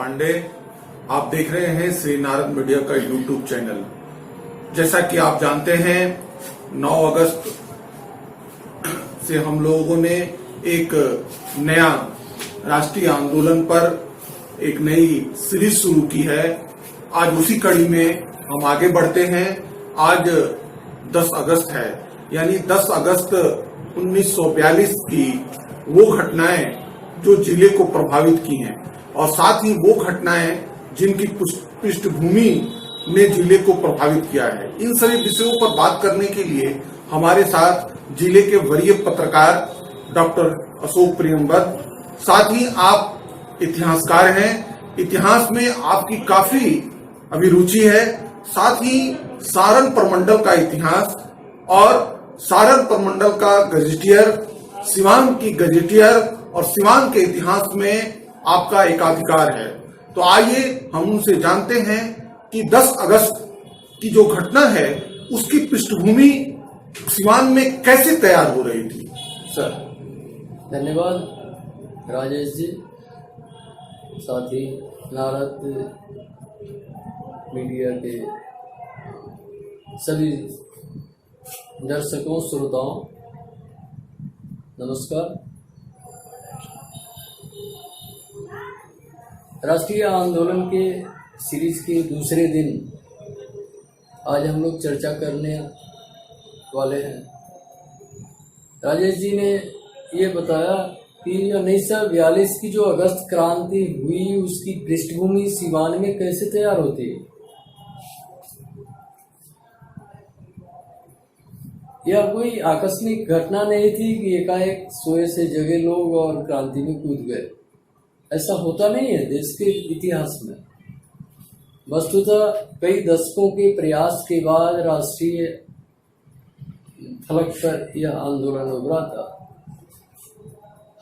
पांडे। आप देख रहे हैं श्री नारद मीडिया का यूट्यूब चैनल। जैसा कि आप जानते हैं 9 अगस्त से हम लोगों ने एक नया राष्ट्रीय आंदोलन पर एक नई सीरीज शुरू की है। आज उसी कड़ी में हम आगे बढ़ते हैं। आज 10 अगस्त है, यानी 10 अगस्त 1942 की वो घटनाएं जो जिले को प्रभावित की हैं और साथ ही वो घटनाएं जिनकी पृष्ठभूमि ने जिले को प्रभावित किया है। इन सभी विषयों पर बात करने के लिए हमारे साथ जिले के वरीय पत्रकार डॉक्टर अशोक प्रियंवद, साथ ही आप इतिहासकार हैं, इतिहास में आपकी काफी अभिरुचि है, साथ ही सारण प्रमंडल का इतिहास और सारण प्रमंडल का गजेटियर, सिवान की गजेटियर और सिवान के इतिहास में आपका एकाधिकार है। तो आइए हम उनसे जानते हैं कि 10 अगस्त की जो घटना है उसकी पृष्ठभूमि सिवान में कैसे तैयार हो रही थी। सर धन्यवाद राजेश जी, साथ ही नारद मीडिया के सभी दर्शकों श्रोताओं नमस्कार। राष्ट्रीय आंदोलन के सीरीज के दूसरे दिन आज हम लोग चर्चा करने वाले हैं। राजेश जी ने ये बताया कि 1942 की जो अगस्त क्रांति हुई उसकी पृष्ठभूमि सिवान में कैसे तैयार होती है। यह कोई आकस्मिक घटना नहीं थी कि एकाएक सोए से जगे लोग और क्रांति में कूद गए। ऐसा होता नहीं है देश के इतिहास में। वस्तुतः कई दशकों के प्रयास के बाद राष्ट्रीय फलक पर यह आंदोलन उभरा था।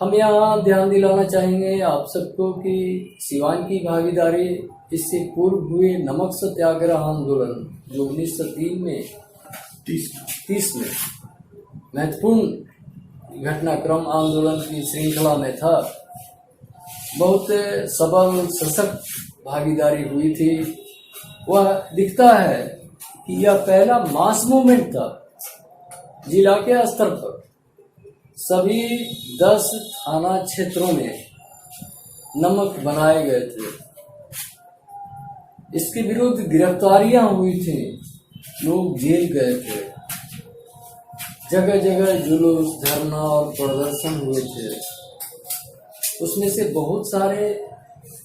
हम यहाँ ध्यान दिलाना चाहेंगे आप सबको कि सिवान की भागीदारी इससे पूर्व हुए नमक सत्याग्रह आंदोलन जो 1903 में 30 में महत्वपूर्ण घटनाक्रम आंदोलन की श्रृंखला में था। बहुत सबल सशक्त भागीदारी हुई थी। वह दिखता है कि यह पहला मास मूवमेंट था। जिला के स्तर पर सभी 10 थाना क्षेत्रों में नमक बनाए गए थे। इसके विरुद्ध गिरफ्तारियां हुई थी, लोग जेल गए थे, जगह जगह जुलूस, धरना और प्रदर्शन हुए थे। उसमें से बहुत सारे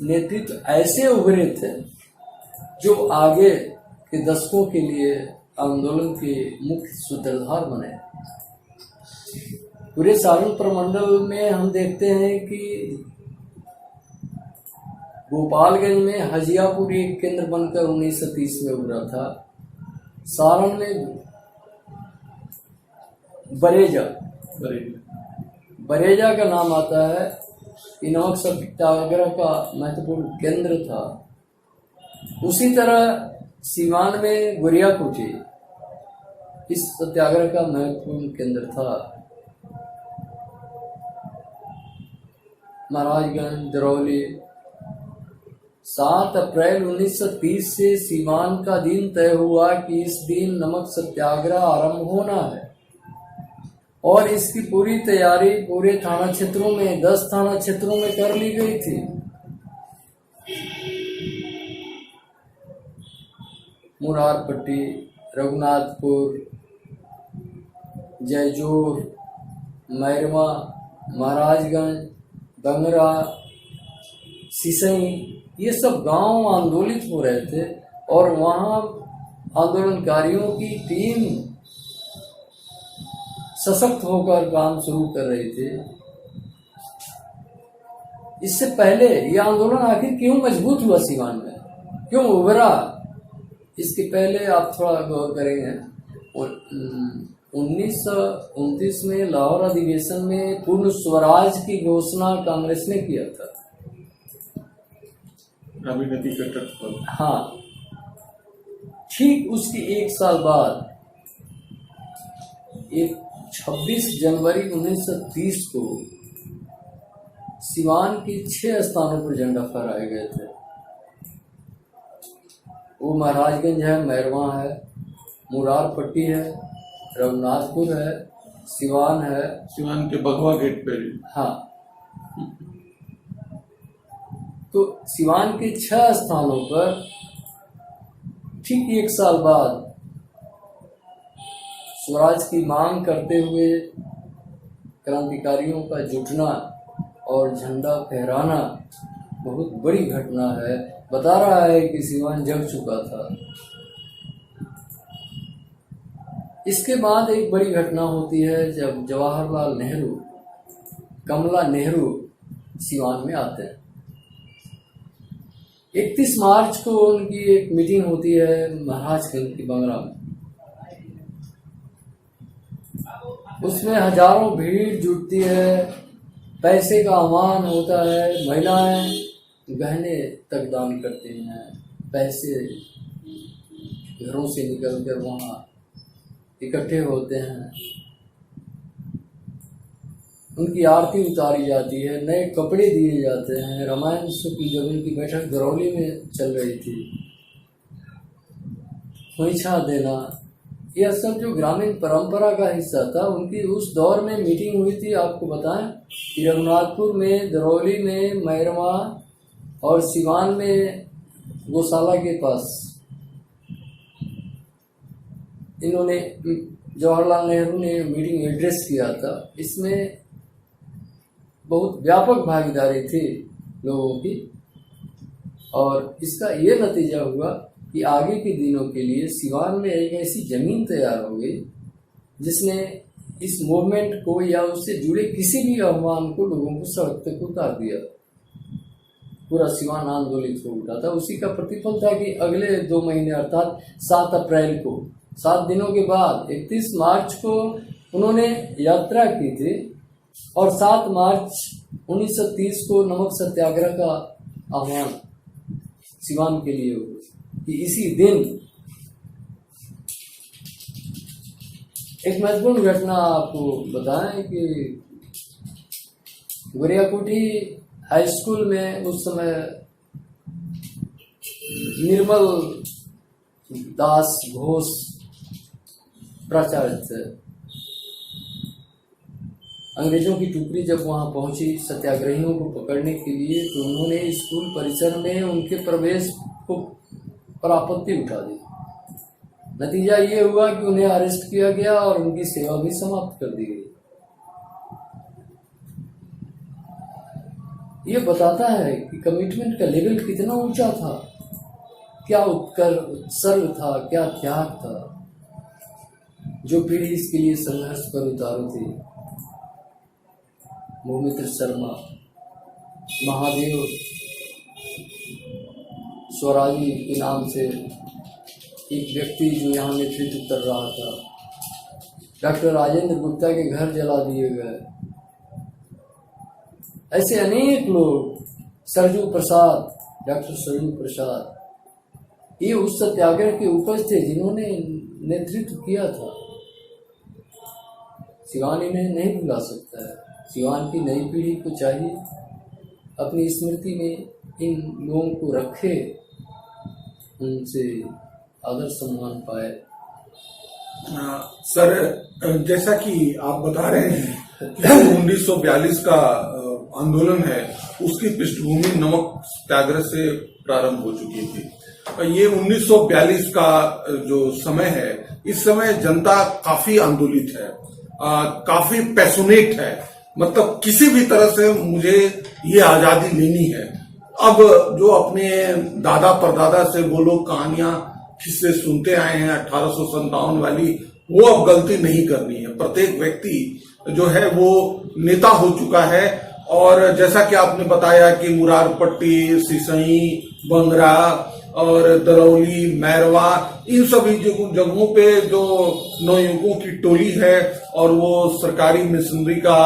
नेतृत्व ऐसे उभरे थे जो आगे के दशकों के लिए आंदोलन के मुख्य सूत्रधार बने। पूरे सारण प्रमंडल में हम देखते हैं कि गोपालगंज में हजियापुर एक केंद्र बनकर 1930 में उभरा था। सारण में बरेजा का नाम आता है। नमक सत्याग्रह का महत्वपूर्ण केंद्र था। उसी तरह सिवान में गोरियाकुटी इस सत्याग्रह का महत्वपूर्ण केंद्र था। महाराजगंज, दरौली। 7 अप्रैल 1930 से सिवान का दिन तय हुआ कि इस दिन नमक सत्याग्रह आरंभ होना है और इसकी पूरी तैयारी पूरे थाना क्षेत्रों में 10 थाना क्षेत्रों में कर ली गई थी। मुरारपट्टी, रघुनाथपुर, जयजोर, मैरवा, महाराजगंज, बंगरा, सिसई, ये सब गांव आंदोलित हो रहे थे और वहां आंदोलनकारियों की टीम सशक्त होकर काम शुरू कर रही थी। इससे पहले यह आंदोलन आखिर क्यों मजबूत हुआ सिवान में, क्यों उभरा, इसके पहले आप थोड़ा गौर करेंगे। 1929 में लाहौर अधिवेशन में पूर्ण स्वराज की घोषणा कांग्रेस ने किया था। हाँ, ठीक उसकी एक साल बाद 26 जनवरी 1930 को सिवान के 6 स्थानों पर झंडा फहराए गए थे। वो महाराजगंज है, मैरवा है, मुरार पट्टी है, रघुनाथपुर है, सिवान है। सिवान के बगवा गेट पे। हाँ, तो सिवान के 6 स्थानों पर ठीक 1 साल बाद स्वराज की मांग करते हुए क्रांतिकारियों का जुटना और झंडा फहराना बहुत बड़ी घटना है। बता रहा है कि सिवान जग चुका था। इसके बाद एक बड़ी घटना होती है जब जवाहरलाल नेहरू, कमला नेहरू सिवान में आते हैं। 31 मार्च को उनकी एक मीटिंग होती है महाराजगंज की बंगला में। उसमें हजारों भीड़ जुटती है, पैसे का आह्वान होता है, महिलाएं गहने तक दान करती हैं, पैसे घरों से निकलकर वहाँ इकट्ठे होते हैं, उनकी आरती उतारी जाती है, नए कपड़े दिए जाते हैं। रामायण शुक्ल जब उनकी बैठक दरौली में चल रही थी, खोइछा देना, यह सब जो ग्रामीण परंपरा का हिस्सा था। उनकी उस दौर में मीटिंग हुई थी, आपको बताएं कि रघुनाथपुर में, दरौली में, मैरवा और सिवान में गौशाला के पास इन्होंने, जवाहरलाल नेहरू ने मीटिंग एड्रेस किया था। इसमें बहुत व्यापक भागीदारी थी लोगों की और इसका ये नतीजा हुआ कि आगे के दिनों के लिए सिवान में एक ऐसी जमीन तैयार हो गई जिसने इस मूवमेंट को या उससे जुड़े किसी भी आह्वान को लोगों को सड़क तक उतार दिया। पूरा सिवान आंदोलित हो उठा था। उसी का प्रतिफल था कि अगले 2 महीने अर्थात 7 अप्रैल को, 7 दिनों के बाद 31 मार्च को उन्होंने यात्रा की थी और 7 मार्च 1930 को नमक सत्याग्रह का आह्वान सिवान के लिए हुआ कि इसी दिन एक महत्वपूर्ण घटना आपको बताएं कि गोरियाकोठी हाई स्कूल में उस समय निर्मल दास घोष प्राचार्य थे। अंग्रेजों की टुकड़ी जब वहां पहुंची सत्याग्रहियों को पकड़ने के लिए, तो उन्होंने स्कूल परिसर में उनके प्रवेश को पर आपत्ति उठा दी। नतीजा ये हुआ कि उन्हें अरेस्ट किया गया और उनकी सेवा भी समाप्त कर दी गई। ये बताता है कि कमिटमेंट का लेवल कितना ऊंचा था, क्या उत्सर्ग था, क्या त्याग था। जो पीढ़ी इसके लिए संघर्ष पर उतारू थी, मोहमित्र शर्मा, महादेव स्वराजी के नाम से एक व्यक्ति जो यहाँ नेतृत्व कर रहा था, डॉक्टर राजेंद्र गुप्ता के घर जला दिए गए, ऐसे अनेक लोग, सरजू प्रसाद, डॉक्टर सरजू प्रसाद, ये उस सत्याग्रह के उपज थे जिन्होंने नेतृत्व किया था। सिवान इन्हें नहीं भुला सकता है। सिवान की नई पीढ़ी को चाहिए अपनी स्मृति में इन लोगों को रखे, उनसे आदर सम्मान पाए। सर, जैसा कि आप बता रहे हैं कि 1942 का आंदोलन है, उसकी पृष्ठभूमि नमक सत्याग्रह से प्रारंभ हो चुकी थी। ये 1942 का जो समय है, इस समय जनता काफी आंदोलित है, काफी पैशनेट है। मतलब किसी भी तरह से मुझे ये आजादी लेनी है। अब जो अपने दादा परदादा से वो लोग कहानियां किससे सुनते आए हैं 1857 वाली, वो अब गलती नहीं करनी है। प्रत्येक व्यक्ति जो है वो नेता हो चुका है। और जैसा कि आपने बताया कि मुरार पट्टी, सिसई, बंगरा और दरौली, मैरवा, इन सभी जगहों पे जो नवयुवकों की टोली है और वो सरकारी मिशनरी का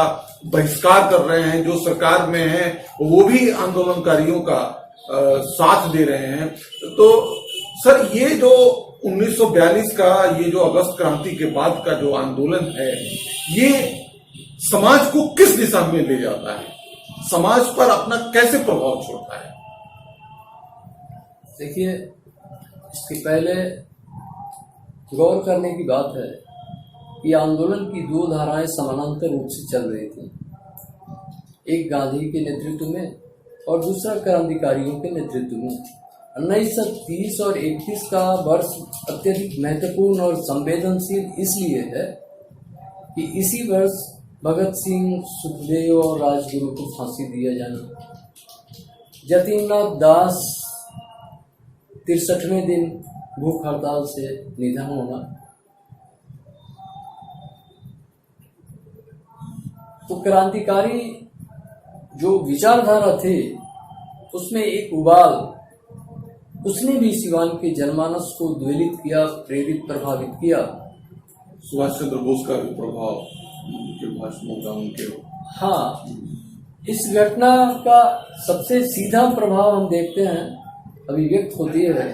बहिष्कार कर रहे हैं, जो सरकार में है वो भी आंदोलनकारियों का साथ दे रहे हैं। तो सर, ये जो 1942 का ये जो अगस्त क्रांति के बाद का जो आंदोलन है, ये समाज को किस दिशा में ले जाता है, समाज पर अपना कैसे प्रभाव छोड़ता है? देखिए, इसके पहले गौर करने की बात है कि आंदोलन की दो धाराएं समानांतर रूप से चल रही थी, एक गांधी के नेतृत्व में और दूसरा क्रांतिकारियों के नेतृत्व में। 1930 और 31 का वर्ष अत्यधिक महत्वपूर्ण और संवेदनशील इसलिए है कि इसी वर्ष भगत सिंह, सुखदेव और राजगुरु को फांसी दिया जाना, जतीन्द्रनाथ दास 63वें दिन भूख हड़ताल से निधन होना। तो क्रांतिकारी जो विचारधारा थे उसमें एक उबाल, उसने भी सिवान के जनमानस को द्वेलित किया, प्रेरित, प्रभावित किया। सुभाष चंद्र बोस का भी प्रभाव उनके भाषणों का, उनके हाँ, इस घटना का सबसे सीधा प्रभाव हम देखते हैं अभिव्यक्त होती है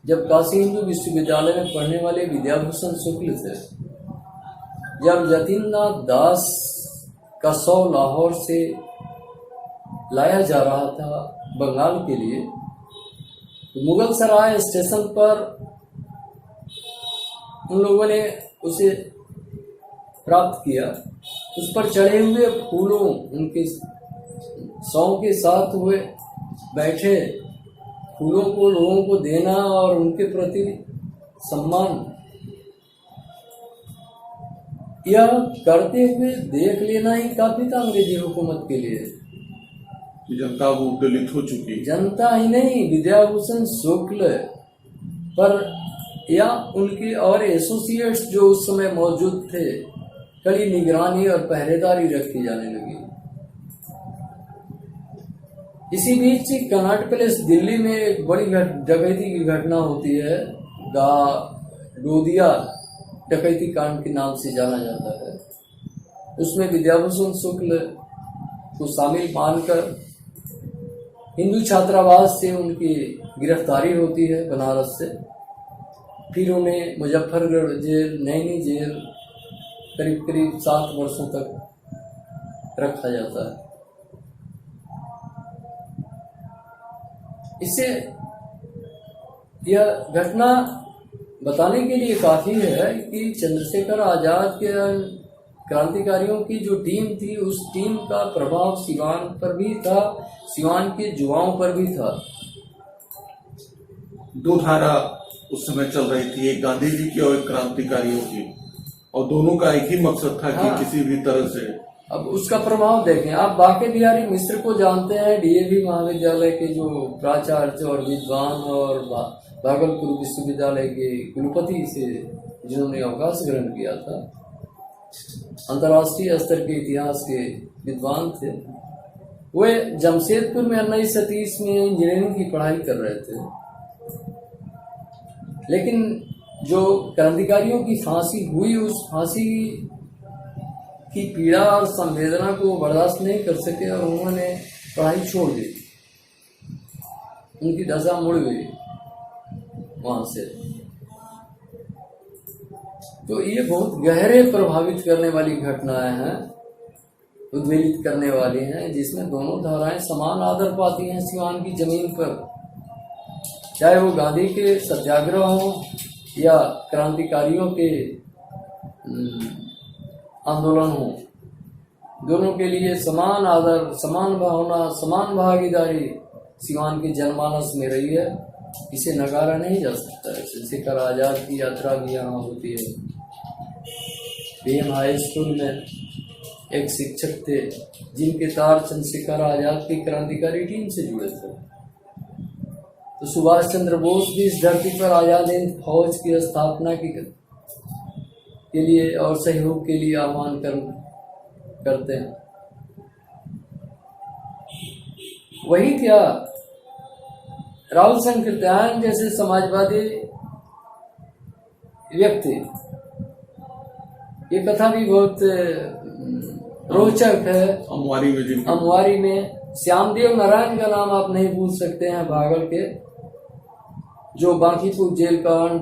जब काशी हिंदू विश्वविद्यालय में पढ़ने वाले विद्याभूषण शुक्ल थे, जब जतीन्द्रनाथ दास का शव लाहौर से लाया जा रहा था बंगाल के लिए, तो मुगल सराय स्टेशन पर उन लोगों ने उसे प्राप्त किया। उस पर चढ़े हुए फूलों, उनके शव के साथ हुए बैठे फूलों को लोगों को देना और उनके प्रति सम्मान, यह करते हुए देख लेना ही काफी था अंग्रेजी हुकूमत के लिए। जनता वो दलित हो चुकी, जनता ही नहीं, विद्याभूषण शुक्ल पर या उनके और एसोसिएट्स जो उस समय मौजूद थे, कड़ी निगरानी और पहरेदारी रखी जाने लगी। इसी बीच कनॉट पैलेस दिल्ली में एक बड़ी डकैती की घटना होती है, डोदिया डकैती कांड के नाम से जाना जाता है। उसमें विद्याभूषण शुक्ल को शामिल मानकर हिंदू छात्रावास से उनकी गिरफ्तारी होती है बनारस से, फिर उन्हें मुजफ्फरगढ़ जेल, नैनी जेल करीब करीब 7 वर्षों तक रखा जाता है। इससे यह घटना बताने के लिए काफी है कि चंद्रशेखर आजाद के क्रांतिकारियों की जो टीम थी, उस टीम का प्रभाव सिवान पर भी था, सिवान के युवाओं पर भी था। दो धारा उस समय चल रही थी, एक गांधी जी की और एक क्रांतिकारियों की, और दोनों का एक ही मकसद था कि किसी भी तरह से। अब उसका प्रभाव देखें आप, बांके बिहारी मिश्र को जानते हैं, डीएवी महाविद्यालय के जो प्राचार्य और विद्वान और भागलपुर विश्वविद्यालय के कुलपति से जिन्होंने अवकाश ग्रहण किया था, अंतर्राष्ट्रीय स्तर के इतिहास के विद्वान थे। वे जमशेदपुर में 1930 में इंजीनियरिंग की पढ़ाई कर रहे थे, लेकिन जो क्रांतिकारियों की फांसी हुई, उस फांसी की पीड़ा और संवेदना को बर्दाश्त नहीं कर सके और उन्होंने पढ़ाई छोड़ दी। उनकी दशा मुड़ गई वहां से। तो ये बहुत गहरे प्रभावित करने वाली घटनाएं हैं, उद्वेलित करने वाली हैं, जिसमें दोनों धाराएं समान आदर पाती हैं सिवान की जमीन पर, चाहे वो गांधी के सत्याग्रह हो या क्रांतिकारियों के आंदोलन हो। दोनों के लिए समान आदर, समान भावना, समान भागीदारी सिवान के जनमानस में रही है। इसे नकारा नहीं जा सकता है। चंद्रशेखर आजाद की यात्रा भी यहाँ होती है। बीएम हाई स्कूल में एक शिक्षक थे जिनके तार चंद्रशेखर आजाद की क्रांतिकारी टीम से जुड़े थे। तो सुभाष चंद्र बोस भी इस धरती पर आजाद हिंद फौज की स्थापना के लिए और सहयोग के लिए आह्वान करते हैं। वही क्या, राहुल संकीर्तन जैसे समाजवादी व्यक्ति, ये कथा भी बहुत रोचक है। अमवारी में श्यामदेव नारायण का नाम आप नहीं भूल सकते हैं, भागल के, जो बांकीपुर जेल कांड,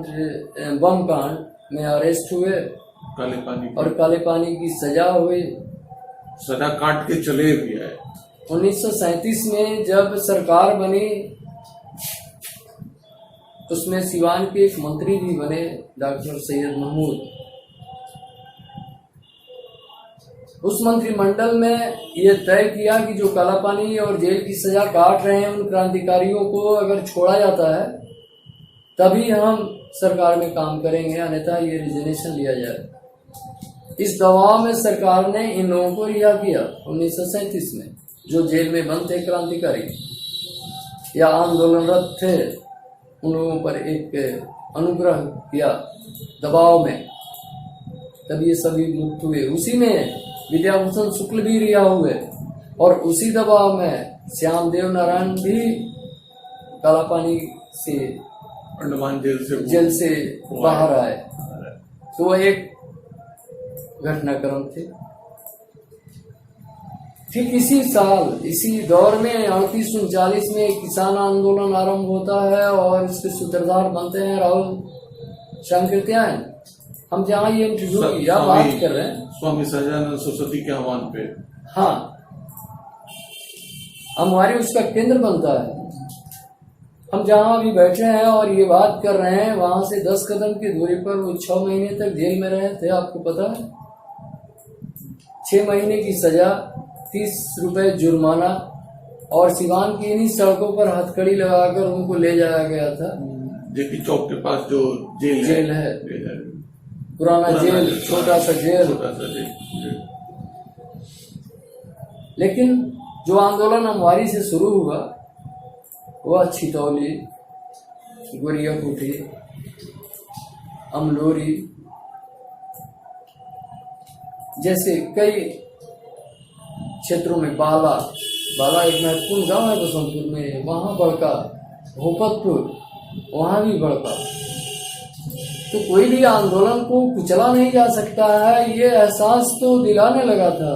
बम कांड में अरेस्ट हुए, काले पानी की सजा हुई, सजा काट के चले भी आए। 1937 में जब सरकार बनी उसमें सिवान के एक मंत्री भी बने, डॉक्टर सैयद महमूद। उस मंत्रिमंडल में ये तय किया कि जो कालापानी और जेल की सजा काट रहे हैं उन क्रांतिकारियों को अगर छोड़ा जाता है तभी हम सरकार में काम करेंगे, अन्यथा ये रिजर्वेशन लिया जाए। इस दबाव में सरकार ने इन लोगों को रिहा किया 1937 में, जो जेल में बंद थे क्रांतिकारी या आंदोलनरत थे। उन लोगों पर एक अनुग्रह किया दबाव में, तब ये सभी मुक्त हुए। उसी में विद्याभूषण शुक्ल भी रिहा हुए और उसी दबाव में श्यामदेव नारायण भी कालापानी से अंडमान जेल से बाहर आए। तो वह एक घटनाक्रम थे। ठीक इसी साल, इसी दौर में 38-39 में किसान आंदोलन आरंभ होता है और इसके सूत्रधार बनते हैं राहुल शांकृत्यायन। हम जहाँ ये इंटरव्यू या बात कर रहे हैं स्वामी सहजानंद सरस्वती के आह्वान पे, हाँ, हमारे उसका केंद्र बनता है। हम जहाँ अभी बैठे हैं और ये बात कर रहे हैं, वहां से 10 कदम की दूरी पर वो 6 महीने तक जेल में रहे थे, आपको पता है। 6 महीने की सजा, 30 रुपए जुर्माना और सिवान की इन्हीं सड़कों पर हथकड़ी लगाकर उनको ले जाया गया था। जेपी चौक के पास जो जेल है। पुराना जेल, छोटा सा जेल। लेकिन जो आंदोलन हमारी से शुरू हुआ वह छितौली, गोरियाकोठी, अमलोरी जैसे कई क्षेत्रों में, बाला एक महत्वपूर्ण गांव है बसंतपुर में, वहां बढ़का, भोपतपुर वहां भी बढ़का। तो कोई भी आंदोलन को कुचला नहीं जा सकता है, ये एहसास तो दिलाने लगा था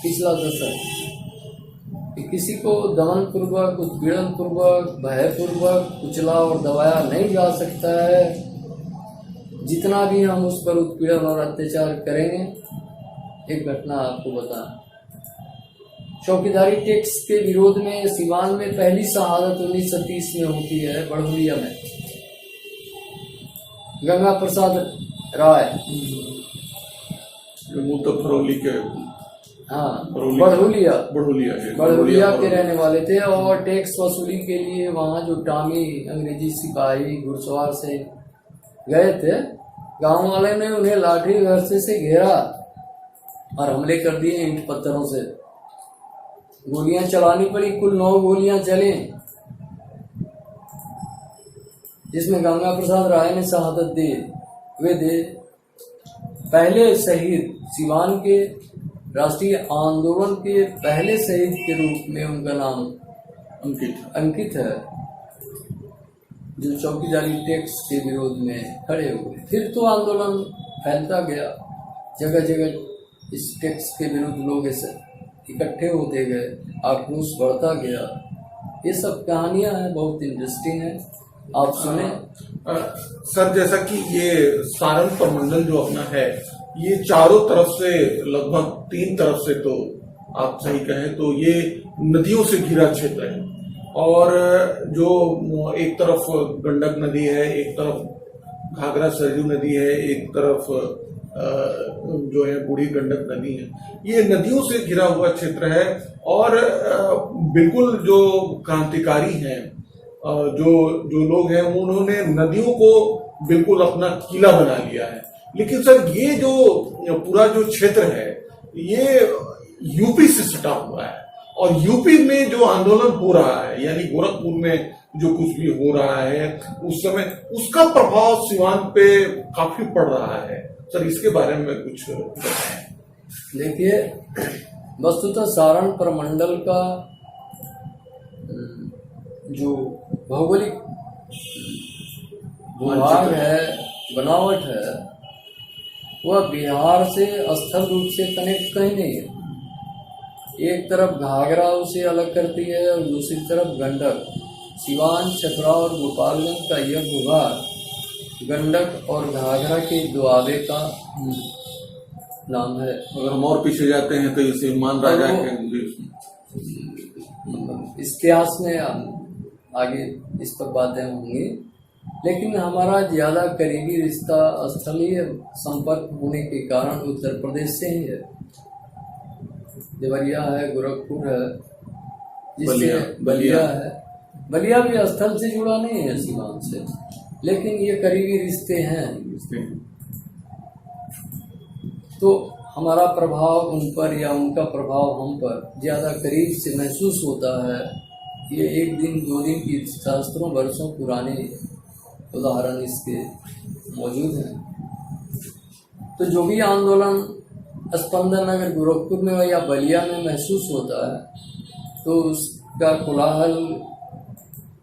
पिछला दशक कि किसी को दमन पूर्वक, उत्पीड़न पूर्वक, भय पूर्वक कुचला और दबाया नहीं जा सकता है। जितना भी हम उस पर उत्पीड़न और अत्याचार करेंगे। एक घटना आपको बता, चौकीदारी टैक्स के विरोध में सिवान में पहली शहादत 1930 में होती है, बड़हुलिया में। गंगा प्रसाद राय, फरौली के, हाँ, बड़हुलिया के रहने वाले थे और टैक्स वसूली के लिए वहाँ जो टामी अंग्रेजी सिपाही घुड़सवार से गए थे, गांव वाले ने उन्हें लाठी गरसे से घेरा और हमले कर दिए ईंट पत्थरों से। गोलियां चलानी पड़ी, कुल 9 गोलियां चली, जिसमें गंगा प्रसाद राय ने शहादत दी। वे थे पहले शहीद, सिवान के राष्ट्रीय आंदोलन के पहले शहीद के रूप में उनका नाम अंकित है, जो चौकीदारी टैक्स के विरोध में खड़े हुए। फिर तो आंदोलन फैलता गया, जगह जगह इस टैक्स के विरुद्ध लोग ऐसे इकट्ठे होते गए, आक्रोश बढ़ता गया। ये सब कहानियां हैं, बहुत इंटरेस्टिंग है, आप सुने। सर, जैसा कि ये सारण प्रमंडल जो अपना है, ये चारों तरफ से, लगभग 3 तरफ से, तो आप सही कहें तो ये नदियों से घिरा क्षेत्र है। और जो एक तरफ गंडक नदी है, एक तरफ घाघरा सरयू नदी है, एक तरफ जो है बूढ़ी गंडक नदी है। ये नदियों से घिरा हुआ क्षेत्र है और बिल्कुल जो क्रांतिकारी हैं, जो लोग हैं, उन्होंने नदियों को बिल्कुल अपना किला बना लिया है। लेकिन सर, ये जो पूरा जो क्षेत्र है, ये यूपी से सटा हुआ है और यूपी में जो आंदोलन हो रहा है, यानी गोरखपुर में जो कुछ भी हो रहा है उस समय, उसका प्रभाव सिवान पे काफी पड़ रहा है। सर, इसके बारे में कुछ बताएं। देखिए, वस्तुतः सारण प्रमंडल का जो भौगोलिक भूभाग है, बनावट है, वह बिहार से स्थल रूप से कनेक्ट कहीं नहीं है। एक तरफ घाघरा उसे अलग करती है और दूसरी तरफ गंडक। सिवान, छपरा और गोपालगंज का यह भूभाग गंडक और घाघरा के दुआबे का नाम है। अगर हम और पीछे जाते हैं तो इसे मान राजा के इतिहास में आगे इस पर बातें होंगी। लेकिन हमारा ज़्यादा करीबी रिश्ता स्थलीय संपर्क होने के कारण उत्तर प्रदेश से ही है। देवरिया है, गोरखपुर है, जिससे बलिया है। बलिया भी स्थल से जुड़ा नहीं है सीमांत से, लेकिन ये करीबी रिश्ते हैं। तो हमारा प्रभाव उन पर या उनका प्रभाव हम पर ज़्यादा करीब से महसूस होता है। ये 1 दिन 2 दिन की सहस्त्रों वर्षों पुराने उदाहरण इसके मौजूद हैं। तो जो भी आंदोलन स्पंदन अगर गोरखपुर में या बलिया में महसूस होता है, तो उसका कोलाहल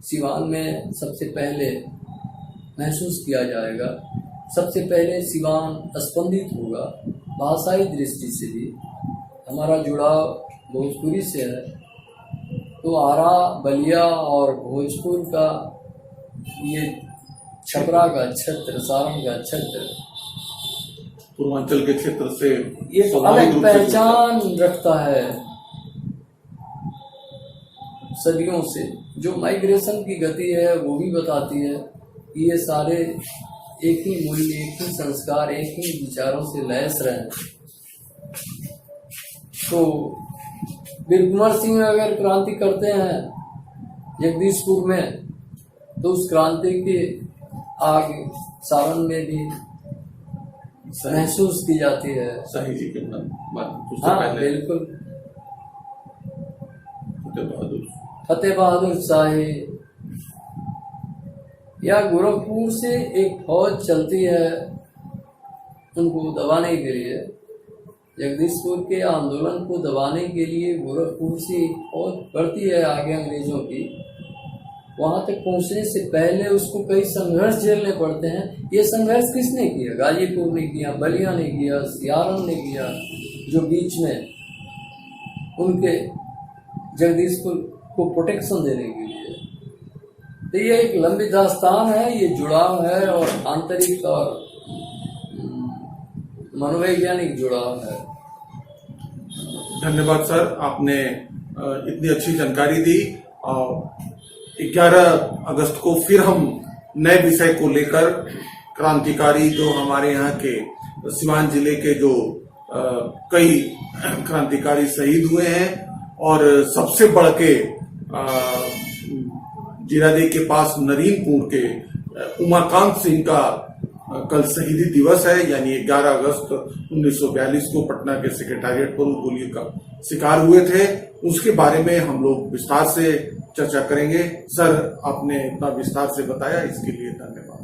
सिवान में सबसे पहले महसूस किया जाएगा। सबसे पहले सिवान स्पंदित होगा। भाषाई दृष्टि से भी हमारा जुड़ाव भोजपुरी से है, तो आरा, बलिया और भोजपुर का ये छपरा का क्षेत्र, सारण का क्षेत्र, पूर्वांचल के क्षेत्र से ये अलग पहचान रखता है सदियों से। जो माइग्रेशन की गति है वो भी बताती है कि ये सारे एक ही मूल्य, एक ही संस्कार, एक ही विचारों से लैस रहे। तो वीर कुंवर सिंह अगर क्रांति करते हैं जगदीशपुर में, तो उस क्रांति की आग सारण में भी महसूस की जाती है। शाही जी के बात हाँ, बिल्कुल। बहादुर, फतेह बहादुर शाही या गोरखपुर से एक फौज चलती है उनको दबाने के लिए। जगदीशपुर के आंदोलन को दबाने के लिए गोरखपुर से फौज बढ़ती है आगे अंग्रेजों की। वहां तक पहुंचने से पहले उसको कई संघर्ष झेलने पड़ते हैं। ये संघर्ष किसने किया? गाजीपुर ने किया, बलिया ने किया, सियारन ने किया, जो बीच में उनके जगदीशपुर को प्रोटेक्शन देने के लिए। तो ये एक लंबी दास्तान है, ये जुड़ाव है और आंतरिक और मनोवैज्ञानिक जुड़ाव है। धन्यवाद सर, आपने इतनी अच्छी जानकारी दी। 11 अगस्त को फिर हम नए विषय को लेकर, क्रांतिकारी जो हमारे यहाँ के सिवान जिले के जो कई क्रांतिकारी शहीद हुए हैं, और सबसे बढ़ के जीरादेई के पास नरीनपुर के उमाकांत सिंह का कल शहीदी दिवस है, यानी 11 अगस्त 1942 को पटना के सेक्रेटारिएट पर गोली का शिकार हुए थे। उसके बारे में हम लोग विस्तार से चर्चा करेंगे। सर, आपने इतना विस्तार से बताया, इसके लिए धन्यवाद।